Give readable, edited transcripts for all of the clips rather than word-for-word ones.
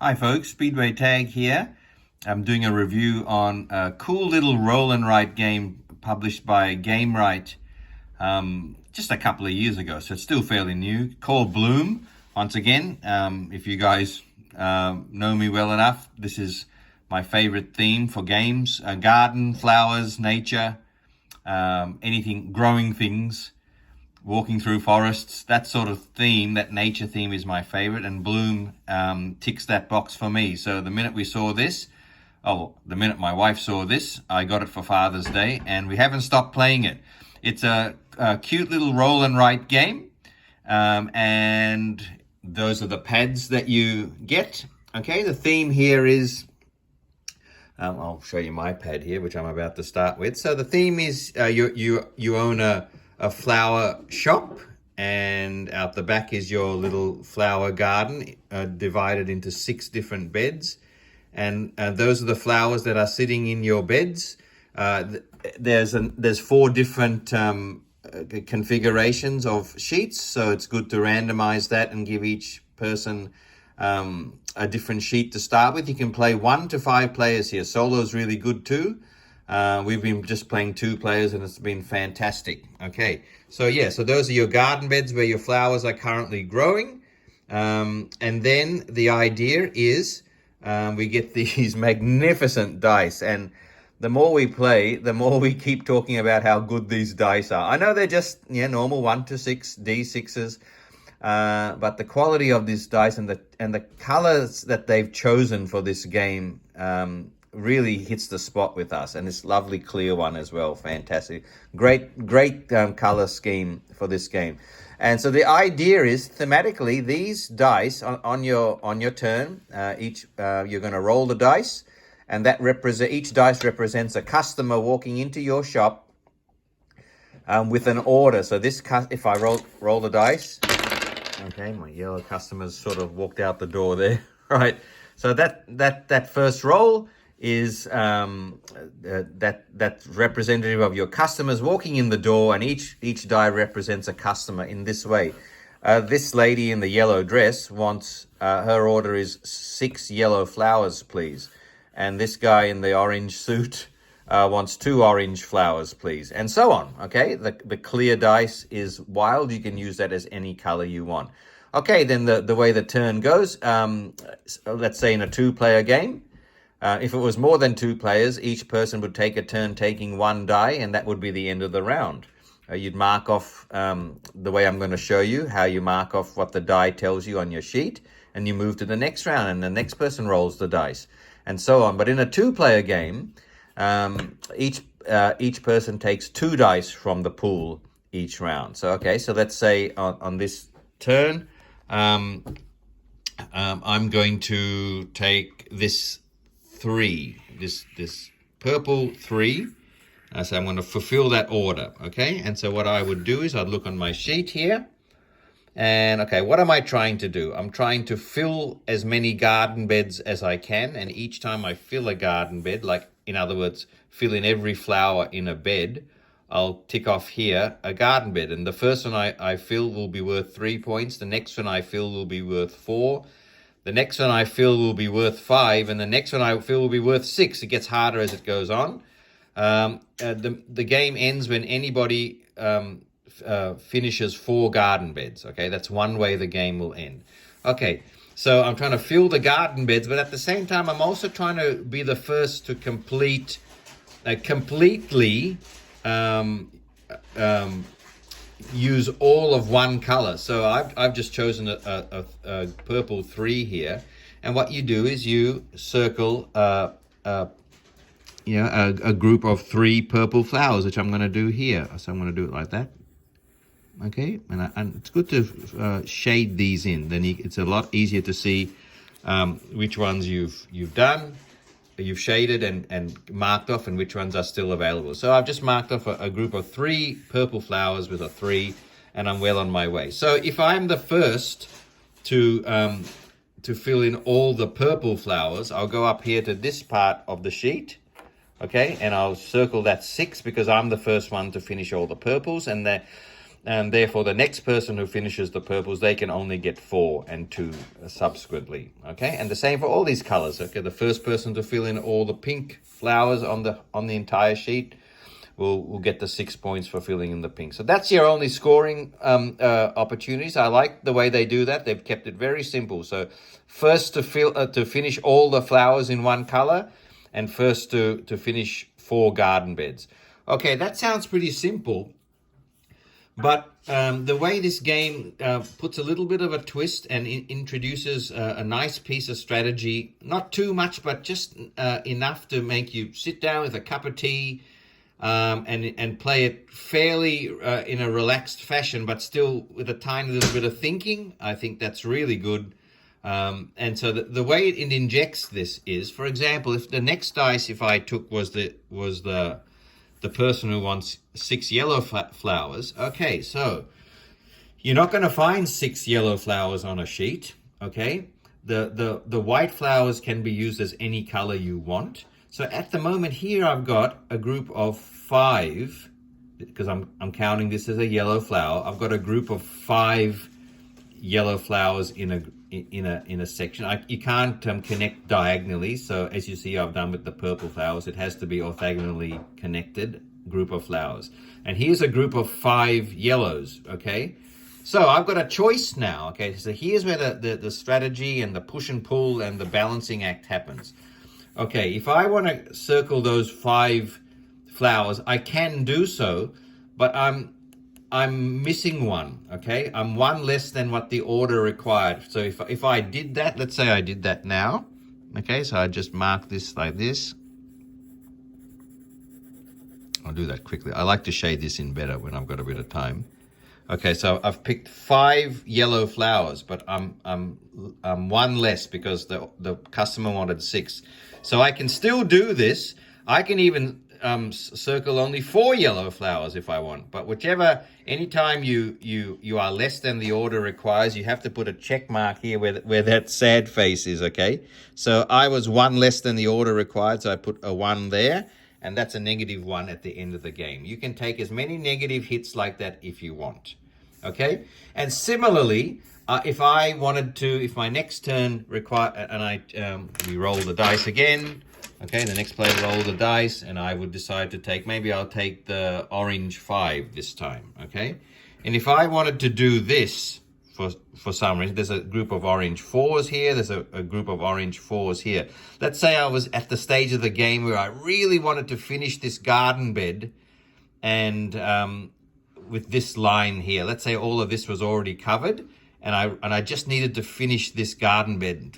Hi folks, Speedway Tag here. I'm doing a review on a cool little roll and write game published by Gamewright just a couple of years ago, so it's still fairly new, called Bloom. Once again, if you guys know me well enough, this is my favorite theme for games. Garden, flowers, nature, anything, growing things, walking through forests, that sort of theme, that nature theme is my favorite, and Bloom ticks that box for me. So the minute we saw this, the minute my wife saw this, I got it for Father's Day, and we haven't stopped playing it. It's a cute little roll and write game, and those are the pads that you get. Okay, the theme here is, I'll show you my pad here, which I'm about to start with. So the theme is you own a flower shop, and out the back is your little flower garden, divided into 6 different beds, and those are the flowers that are sitting in your beds. There's 4 different configurations of sheets, so it's good to randomize that and give each person a different sheet to start with. You can play 1 to 5 players here. Solo is really good too. We've been just playing 2 players and it's been fantastic. Okay, so yeah, so those are your garden beds where your flowers are currently growing. And then the idea is we get these magnificent dice, and the more we play, the more we keep talking about how good these dice are. I know they're just normal 1 to 6 D6s, but the quality of these dice and the colors that they've chosen for this game really hits the spot with us, and this lovely clear one as well. Fantastic, great color scheme for this game. And so the idea is, thematically, these dice on your turn, each you're going to roll the dice, and each dice represents a customer walking into your shop with an order. So this, if I roll the dice, okay, my yellow customers sort of walked out the door there, right? So that first roll is that's representative of your customers walking in the door, and each die represents a customer in this way. This lady in the yellow dress wants, her order is 6 yellow flowers, please. And this guy in the orange suit wants 2 orange flowers, please, and so on. Okay, the clear dice is wild. You can use that as any color you want. Okay, then the way the turn goes, let's say in a 2-player game, if it was more than 2 players, each person would take a turn taking 1 die, and that would be the end of the round. You'd mark off the way I'm going to show you, how you mark off what the die tells you on your sheet, and you move to the next round, and the next person rolls the dice, and so on. But in a 2-player game, each person takes 2 dice from the pool each round. So okay, so let's say on this turn, I'm going to take this 3, this purple 3. So I'm going to fulfill that order, okay? And so what I would do is I'd look on my sheet here, and okay, what am I trying to do? I'm trying to fill as many garden beds as I can, and each time I fill a garden bed, like in other words, fill in every flower in a bed, I'll tick off here a garden bed, and the first one I fill will be worth 3 points, the next one I fill will be worth 4, the next one I fill will be worth 5, and the next one I fill will be worth 6. It gets harder as it goes on. The game ends when anybody finishes 4 garden beds. Okay, that's one way the game will end. Okay, so I'm trying to fill the garden beds, but at the same time, I'm also trying to be the first to complete completely use all of one color. So I've just chosen a purple 3 here, and what you do is you circle a group of 3 purple flowers, which I'm going to do here. So I'm going to do it like that. Okay, and it's good to shade these in. Then it's a lot easier to see which ones you've done, you've shaded and marked off, and which ones are still available. So I've just marked off a group of 3 purple flowers with a 3, and I'm well on my way. So if I'm the first to fill in all the purple flowers, I'll go up here to this part of the sheet, okay, and I'll circle that 6 because I'm the first one to finish all the purples, and and therefore the next person who finishes the purples, they can only get 4 and 2 subsequently. Okay, and the same for all these colors. Okay, the first person to fill in all the pink flowers on the entire sheet will get the 6 points for filling in the pink. So that's your only scoring opportunities. I like the way they do that. They've kept it very simple. So first to finish all the flowers in one color, and first to finish 4 garden beds. Okay, that sounds pretty simple. But the way this game puts a little bit of a twist and introduces a nice piece of strategy, not too much, but just enough to make you sit down with a cup of tea and play it fairly in a relaxed fashion, but still with a tiny little bit of thinking. I think that's really good. And so the way it injects this is, for example, if the next dice, if I took was the person who wants 6 yellow flowers. Okay, so you're not going to find 6 yellow flowers on a sheet. Okay, the white flowers can be used as any color you want. So at the moment here, I've got a group of 5, because I'm counting this as a yellow flower. I've got a group of 5 yellow flowers in a section. You can't connect diagonally, so as you see I've done with the purple flowers, it has to be orthogonally connected group of flowers. And here's a group of 5 yellows. Okay, so I've got a choice now. Okay, so here's where the strategy and the push and pull and the balancing act happens. Okay, if I want to circle those 5 flowers, I can do so, but I'm missing one. Okay, I'm 1 less than what the order required. So if I did that, let's say I did that now. Okay, so I just mark this like this. I'll do that quickly. I like to shade this in better when I've got a bit of time. Okay, so I've picked 5 yellow flowers, but I'm 1 less because the customer wanted 6. So I can still do this. I can even circle only 4 yellow flowers if I want. But anytime you are less than the order requires, you have to put a check mark here where that sad face is. Okay, so I was 1 less than the order required, so I put a 1 there. And that's a -1 at the end of the game. You can take as many negative hits like that if you want. Okay? And similarly, if my next turn we roll the dice again. Okay, the next player roll the dice, and I would decide to maybe I'll take the orange 5 this time. Okay? And if I wanted to do this, for some reason, there's a group of orange 4s here, there's a group of orange 4s here. Let's say I was at the stage of the game where I really wanted to finish this garden bed, and with this line here, let's say all of this was already covered, and I just needed to finish this garden bed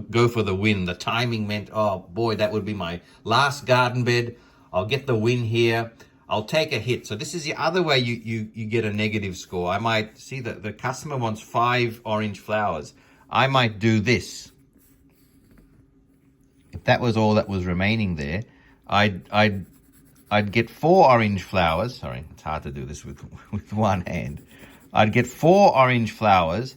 go for the win. The timing meant, oh boy, that would be my last garden bed. I'll get the win here. I'll take a hit. So this is the other way you get a negative score. I might see that the customer wants 5 orange flowers. I might do this. If that was all that was remaining there, I'd get 4 orange flowers. Sorry, it's hard to do this with one hand. I'd get 4 orange flowers.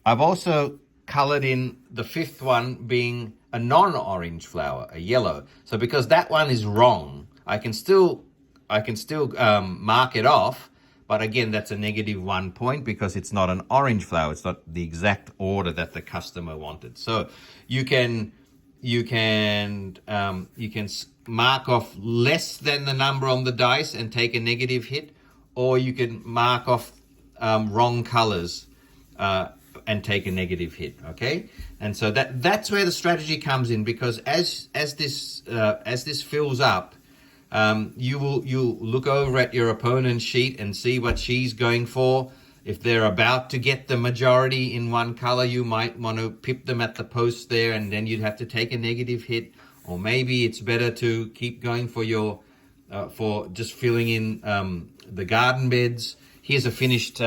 I've also colored in the 5th one being a non-orange flower, a yellow. So because that one is wrong, I can still mark it off, but again, that's a -1 point because it's not an orange flower. It's not the exact order that the customer wanted. So you can mark off less than the number on the dice and take a negative hit, or you can mark off wrong colors and take a negative hit. Okay, and so that's where the strategy comes in, because as this fills up, you'll look over at your opponent's sheet and see what she's going for. If they're about to get the majority in one color, you might want to pip them at the post there, and then you'd have to take a negative hit. Or maybe it's better to keep going for just filling in the garden beds. Here's a finished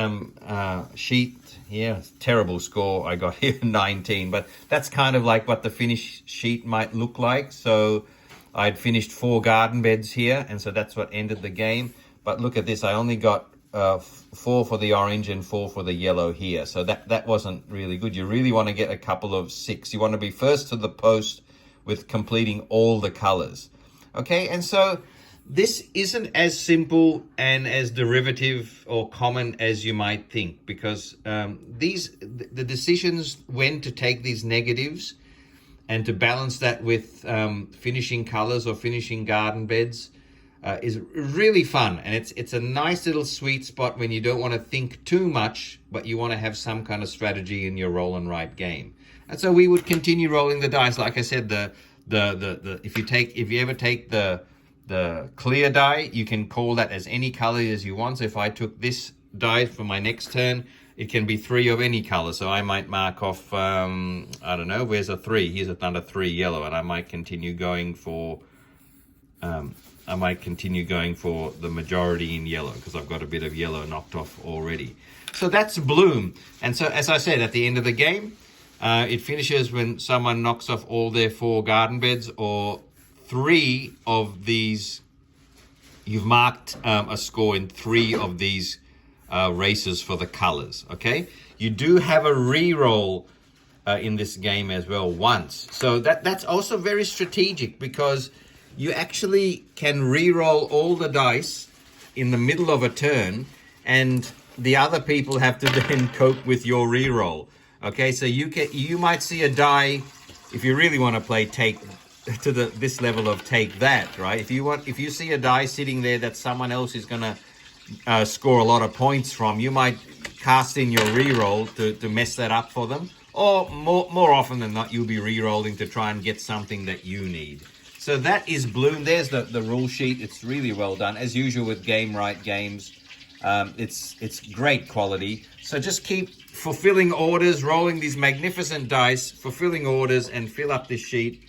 sheet here. Terrible score I got here, 19. But that's kind of like what the finished sheet might look like. So I'd finished 4 garden beds here, and so that's what ended the game. But look at this, I only got 4 for the orange and 4 for the yellow here. So that wasn't really good. You really want to get a couple of 6. You want to be first to the post with completing all the colors. Okay, and so This isn't as simple and as derivative or common as you might think, because the decisions when to take these negatives and to balance that with finishing colors or finishing garden beds is really fun. And it's a nice little sweet spot when you don't want to think too much, but you want to have some kind of strategy in your roll and write game. And so we would continue rolling the dice. Like I said, if you ever take the clear die, you can call that as any color as you want. So if I took this die for my next turn, it can be 3 of any color. So I might mark off, I don't know, where's a 3? Here's another 3 yellow, and I might continue going for, the majority in yellow because I've got a bit of yellow knocked off already. So that's bloom. And so, as I said, at the end of the game, it finishes when someone knocks off all their 4 garden beds, or 3 of these. You've marked a score in 3 of these races for the colors. Okay, you do have a re-roll in this game as well once, so that's also very strategic, because you actually can re-roll all the dice in the middle of a turn, and the other people have to then cope with your re-roll. Okay, so you might see a die, if you really want to play take to this level of take that, right? If you see a die sitting there that someone else is gonna score a lot of points from, you might cast in your re-roll to mess that up for them, or more often than not, you'll be re-rolling to try and get something that you need. So that is bloom. There's the rule sheet. It's really well done, as usual with Gamewright games. It's great quality. So just keep fulfilling orders, rolling these magnificent dice, fulfilling orders, and fill up this sheet.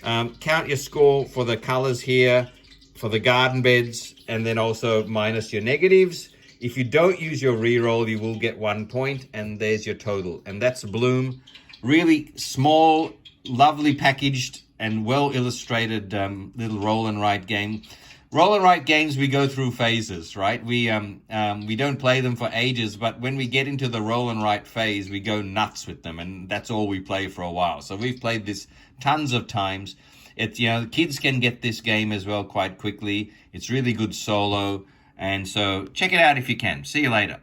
Count your score for the colors here, for the garden beds, and then also minus your negatives. If you don't use your re-roll, you will get 1 point, and there's your total. And that's bloom. Really small, lovely packaged, and well illustrated little roll and write game. Roll and write games, we go through phases, right? We don't play them for ages, but when we get into the roll and write phase, we go nuts with them, and that's all we play for a while. So we've played this tons of times. Kids can get this game as well quite quickly. It's really good solo, and so check it out if you can. See you later.